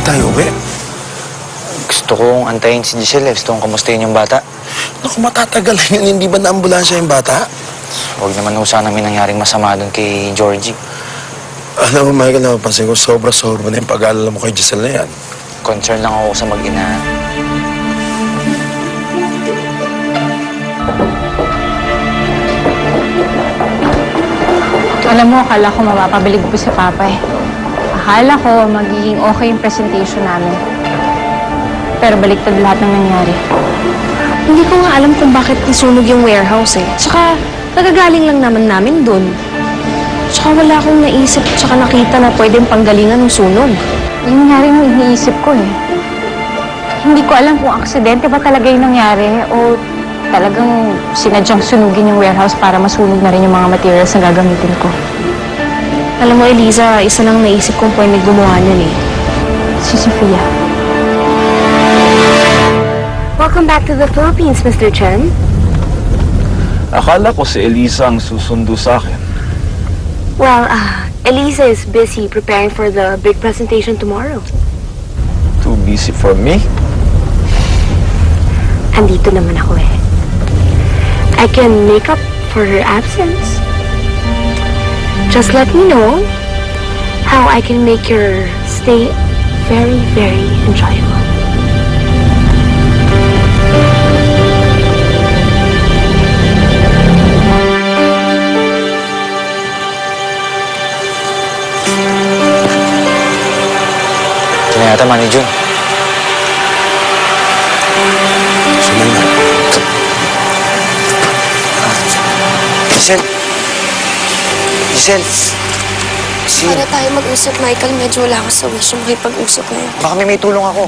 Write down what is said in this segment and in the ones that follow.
ba tayo uwi? Gusto kong antayin si Giselle. Gusto kong kamustahin yung bata. Naku, matatagal yun. Hindi ba na-ambulansya yung bata? Huwag naman ho sana may nangyaring masama doon kay Georgie. Alam mo, Michael, napapansin ko, sobra-sobra na yung pag-aalala mo kay Giselle na yan. Concern lang ako sa mag-ina. Alam mo, akala ko mapapabilig po si Papa eh. Akala ko magiging okay yung presentation namin. Pero baliktad lahat ng nangyari. Hindi ko nga alam kung bakit nasunog yung warehouse eh. Tsaka, nagagaling lang naman namin dun. Tsaka wala akong naisip tsaka nakita na pwedeng panggalingan ng sunog. Yung nangyari yung iniisip ko eh. Hindi ko alam kung aksidente ba talaga yung nangyari o talagang sinadyang sunugin yung warehouse para masunog na rin yung mga materials na gagamitin ko. Alam mo, Eliza, isa lang naisip kong pwede gumawa nun eh. Si Sofia. Welcome back to the Philippines, Mr. Chen. Akala ko si Elisa ang susundo sa akin. Well, Eliza is busy preparing for the big presentation tomorrow. Too busy for me? Andito naman ako eh. I can make up for her absence. Just let me know how I can make your stay very, very enjoyable. Ito na yata, Manny Jun. Sumanda. Giselle! Giselle! Para tayo mag-usap, Michael, medyo wala ako sa wish yung makipag-usap ngayon. Baka may tulong ako.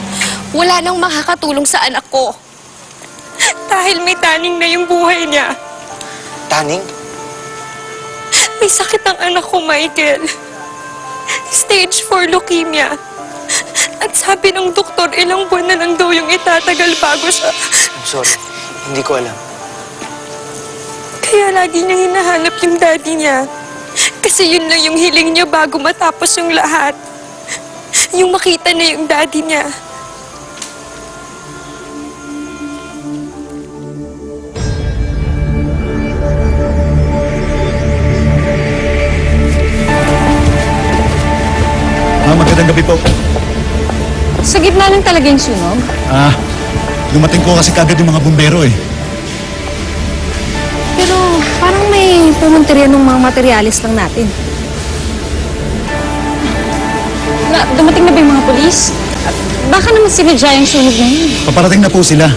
Wala nang makakatulong sa anak ko. Dahil may taning na yung buhay niya. Taning? May sakit ang anak ko, Michael. Stage 4 leukemia. At sabi ng doktor, ilang buwan na lang daw yung itatagal bago siya. I'm sorry. Hindi ko alam. Kaya lagi niya hinahanap yung daddy niya. Kasi yun lang yung hiling niya bago matapos yung lahat. Yung makita na yung daddy niya. Magandang gabi po. Sa gitna lang talaga yung sunog? Dumating ko kasi kagad yung mga bumbero eh. Pero parang may pumuntirya ng mga materialis lang natin. Dumating na ba yung mga polis? Baka naman sinadya yung sunog na yun. Paparating na po sila.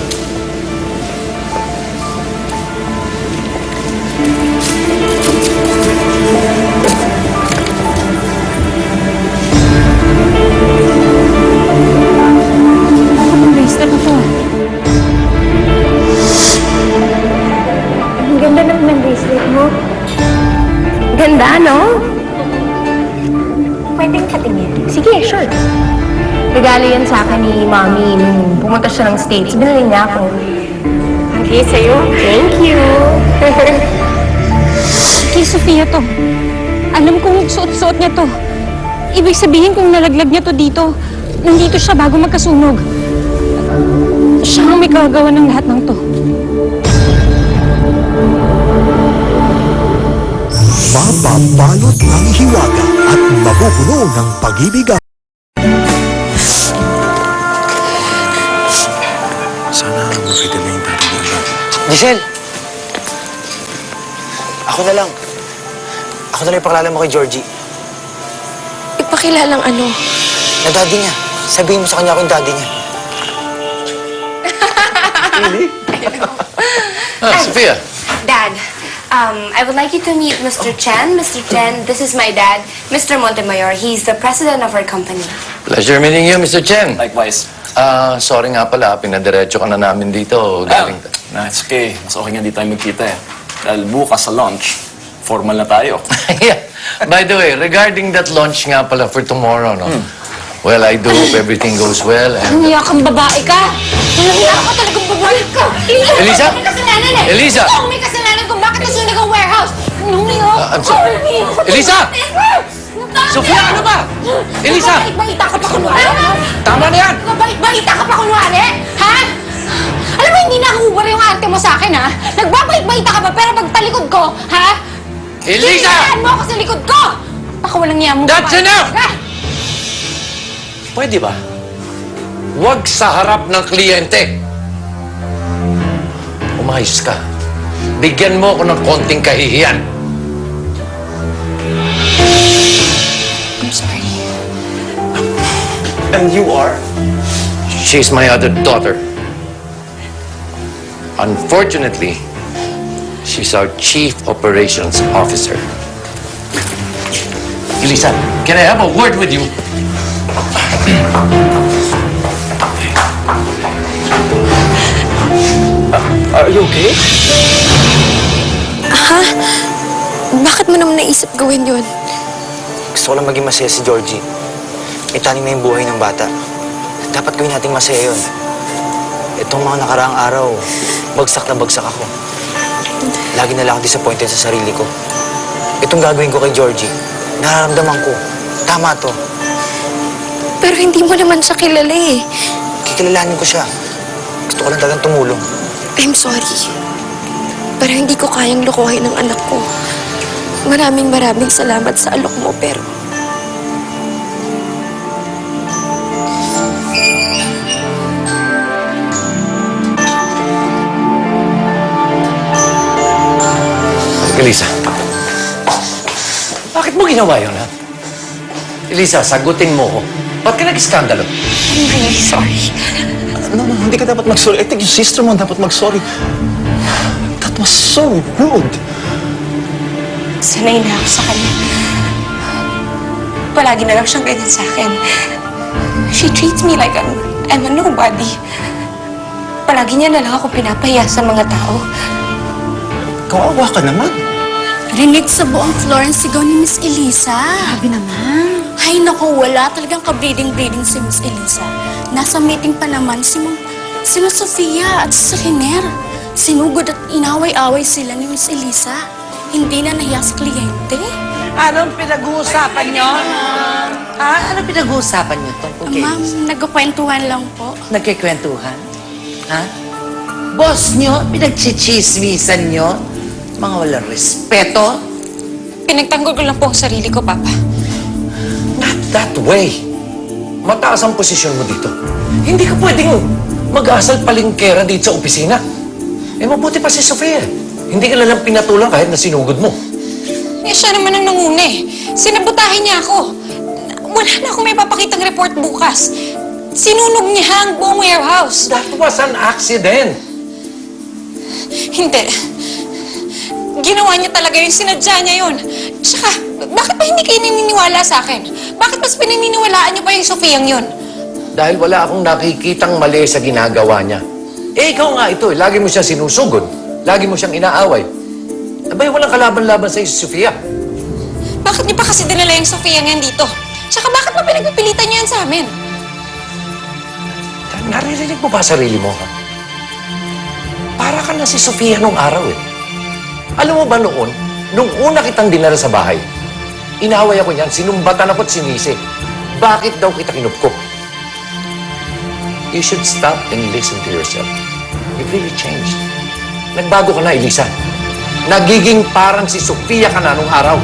Ang ganda naman ng bracelet mo. Ganda, no? Pwedeng patingin. Sige, sure. Regalo yan sa akin ni Mommy nung pumunta siya ng States. Binili niya ako. Okay, sa'yo. Thank you. Kay Sofia to. Alam kong suot-suot niya to. Ibig sabihin kung nalaglag niya to dito, nandito siya bago magkasunog. Siya ang may kagagawa ng lahat ng to. Mababalot ng hiwaga at mabubuno ng pag-ibig. Sana makita na yung tatay niya. Giselle! Ako na lang. Ako na lang ipakilala mo kay Georgie. Ipakilalang ano? Na daddy niya. Sabihin mo sa kanya ako yung daddy niya. Sophia. Dad, I would like you to meet Mr. Chen. Mr. Chen, this is my dad, Mr. Montemayor. He's the president of our company. Pleasure meeting you, Mr. Chen. Likewise. Sorry nga pala, pinadiretso ka na namin dito. Galing. It's okay. Mas okay nga di tayo magkita eh. Dahil bukas sa lunch, formal na tayo. Yeah. By the way, regarding that launch nga pala for tomorrow, no? Well, I do hope everything goes well and... Umiyak kang babae ka! Umiyak ka talagang babae ka! Eliza? May kasalanan eh! Eliza! Ito ang may kasalanan kung bakit nasunog ang warehouse! Umiyak! I'm sorry. Eliza! Sofia, ano ba? Elisa! Nabait-baita ka pa kunwari? Tama na yan! Nabait-baita ka pa kunwari? Ha? Alam mo, hindi nakahubad yung arte mo sa akin, ha? Nagbabait-baita ka pa, pero pag talikod ko, ha? Elisa! Hinayaan mo ako sa likod ko! Baka walang niya mo. That's enough! Ha? Pwede ba? Huwag sa harap ng kliyente. Umayos ka. Bigyan mo ako ng konting kahihiyan. I'm sorry. And you are? She's my other daughter. Unfortunately, she's our Chief Operations Officer. Elisa, can I have a word with you? Are you okay? Bakit mo naman naisip gawin yun? Gusto ko lang maging masaya si Georgie. May taning na yung buhay ng bata. Dapat gawin nating masaya yun. Itong mga nakaraang araw, bagsak na bagsak ako. Lagi na lang ako disappointed sa sarili ko. Itong gagawin ko kay Georgie, nararamdaman ko, tama to. Pero hindi mo naman siya kilala eh. Kikilalanin ko siya. Gusto ko lang talagang tumulong. I'm sorry. Pero hindi ko kayang lokohin ang anak ko. Maraming salamat sa alok mo, pero... Elisa, bakit mo ginawa yun, ha? Elisa, sagutin mo ko. Ba't ka nag-iskandalo? I'm really sorry. No, hindi ka dapat mag-sorry. I think yung sister mo dapat mag-sorry. That was so rude. Sanay na ako sa kanya. Palagi na lang siyang ganyan sa akin. She treats me like I'm a nobody. Palagi niya na lang ako pinapahiya sa mga tao. Kawawa ka naman. Rinig sa buong Florence sigaw ni Miss Elisa. Sabi naman. Ay naku, wala talagang ka-breeding si Miss Elisa. Nasa meeting pa naman sina Sofia at si Riner. Sinugod at inaway-away sila ni Miss Elisa. Hindi na nahiya sa kliyente. Anong pinag-uusapan nyo? Anong pinag-uusapan nyo tungkol kay Ma'am, nagkukwentuhan lang po. Nagkikwentuhan? Ha? Boss nyo, pinagchichismisan nyo? Mga walang respeto? Pinagtanggol ko lang po ang sarili ko, Papa. Not that way. Mataas ang posisyon mo dito. Hindi ka pwedeng mag-asal palingkera dito sa opisina. Eh, mabuti pa si Sofia. Hindi ka lang pinatulang kahit na sinugod mo. Eh, siya naman ang nanguna eh. Sinabotahin niya ako. Wala na akong may papakitang report bukas. Sinunog niya ang buong warehouse. That was an accident. Hindi. Ginawa niya talaga yun. Sinadya niya yun. Tsaka, bakit pa hindi kayo naniniwala sa akin? Bakit mas pinaniniwalaan niyo pa yung Sofiang yun? Dahil wala akong nakikitang mali sa ginagawa niya. Eh, ikaw nga ito eh. Lagi mo siyang sinusugod. Lagi mo siyang inaaway. Abay, walang kalaban-laban sa si Sofia. Bakit niyo pa kasi dinala yung Sofia ngayon dito? Tsaka bakit pa pinagpipilitan niyo yan sa amin? Naririnig mo ba sarili mo, ha? Para ka na si Sofia nung araw eh. Alam mo ba noon, nung una kitang dinala sa bahay, inaaway ako niyan, sinumbatan ako at sinisi. Bakit daw kita kinupko? You should stop and listen to yourself. You've really changed. Nagbago ka na, Elisa. Nagiging parang si Sofia ka na nung araw.